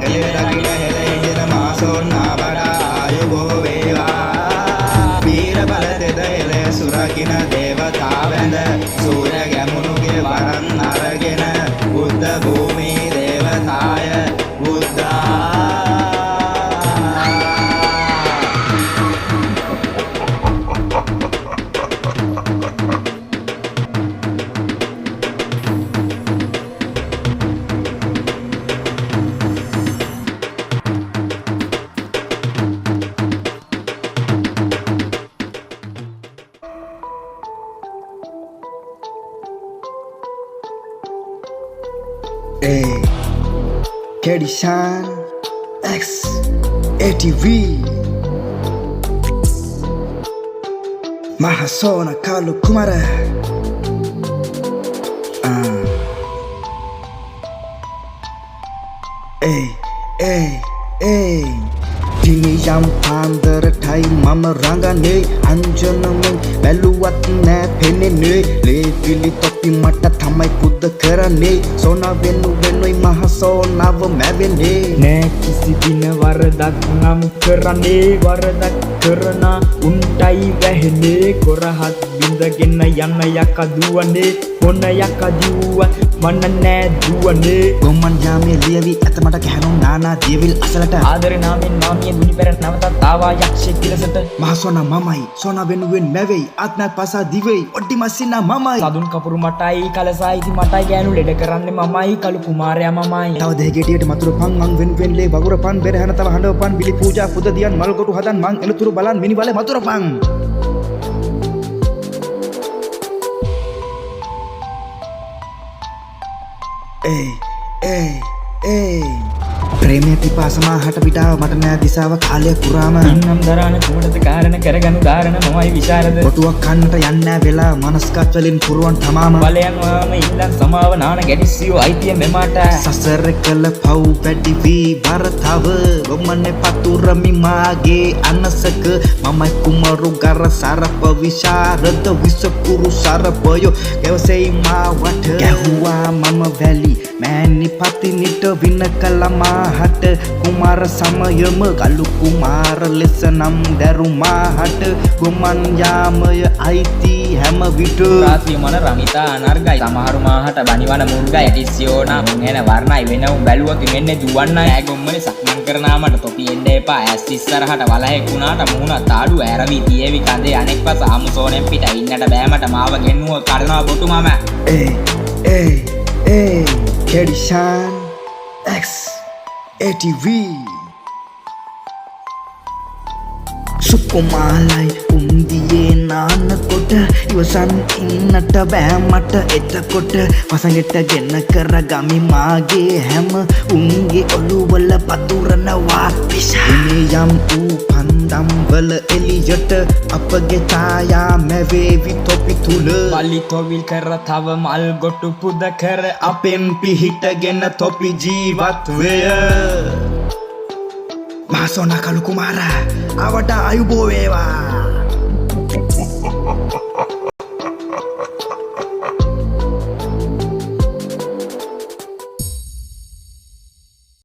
එලේ රකින්න හෙළ ඉඳින මාසොන්නා වඩා ආයුබෝ වේවා වීර බල තෙද එලේ සුරකින්න දේවතාවැඳ සූර්ය ගැමුණුගේ වරන් අරගෙන බුද්ධ භූමි දේවතාය බුද්ධා Kedishan X ATV Mahasona Kalu Kumara Diniyam Pandaratai Mama Rangane Anjaname Beluwat nෑ පෙනෙන්නේ ලේ පිලි තොපි මට තමයි පුද කරන්නේ සෝනා වෙනුයි මහ සෝනාව මැවෙන්නේ නෑ කිසි දින වරදක් නම් කරන්නේ වරදක් කරන උන්ටයි වැහෙන්නේ කොරහත් බින්දගෙන යන්න යක දුවන්නේ මොන යක දුව මන්න නෑ දුවන්නේ ගොම්මන් යාමේ ලියවි ඇත මට කැහණු නානා දියවිල් අසලට ආදරේ නාමෙන් මාමිය දුනි පෙර නවතත් ආවා යක්ෂයෙක් කිලසට මහ සෝනා මමයි සෝනා වෙනුවෙන් මැවෙයි ආත්මයක් පසා දිවෙයි ඔඩ්ඩි මස්සිනා මමයි සදුන් කපුරු මටයි කලසයි ඉති මටයි ගෑනු ලෙඩ කරන්නේ මමයි කළු කුමාරයා මමයි තව දෙහ ගෙඩියට මතුරු පන් මං වෙන් ලේ වගුර පන් බෙරහන තව හඬව පන් බිලි පූජා පුද දියන් මල් කොටු හදන් මං එලතුරු බලන් මිනි බලේ මතුරු පන් ප්‍රේමය පිපාසම හට පිටාව මට නෑ දිසාව කාලය පුරාම ඉන්නම් දරාන කුමටද කාරණ කරගනු ධාරණ මමයි විශාරද කොටුවක් කන්නට යන්නෑ වෙලා මනස්කත් වලින් පුරුවන් තමාම බලයන් වාම ඉල්ලන් සමාව නාන ගැඩිස්සියෝ අයිතිය මෙමට සසර කළ පව් වැඩි වී වරතව ගොම්මනේ පතුරමි මාගේ අනසක මමයි කුමරු ගර සරප විශාරද විසකුරු සරපයෝ ගැවසෙයි මාවට ගැහුවා මම වැලි මෑණි පතිනිට වින කළමා හට කුමාර සමයම කලු කුමාර ලෙස නම් දැරුමාහට ගොමන් යාමය අයිති හැම විට රාත්‍රී මන රමිතා අනර්ගයි සමහරු මාහට බනිවන මුර්ගා ඇටිස්සියෝ නම් එන වර්ණයි වෙනවුම් බැලුවක මෙන්නේ දුවන්න ඈ ගොම්මනේ සක්මන් කරනාමට තොපි එන්න එපා ඇස් ඉස්සරහට වලහෙක් වුණාට මුහුණ තාඩු ඇරවි තියේවි කඳේ අනෙක් පස ආමුසෝනෙන් පිට ඉන්නට බෑමට මාව ගෙන්නුව කරනවා බොටු මම Kedishan X ATV සුකුමාලයි උන්දියේ නානකොට ඉවසන් ඉන්නට බෑ මට එතකොට වසඟෙට ගෙන කරගමි මාගේ හැම උන්ගේ ඔළුවල පතුරනවා පිසානේ යම් වූ පන්දම් වල එලියට අපගේ ඡායා මැවේවි තොපි තුල බලි තොවිල් කර තව මල් ගොටු පුද කර අපෙන් පිහිටගෙන තොපි ජීවත් වේ මහ සෝනා කළු කුමාරා ආවට ආයුබෝ වේවා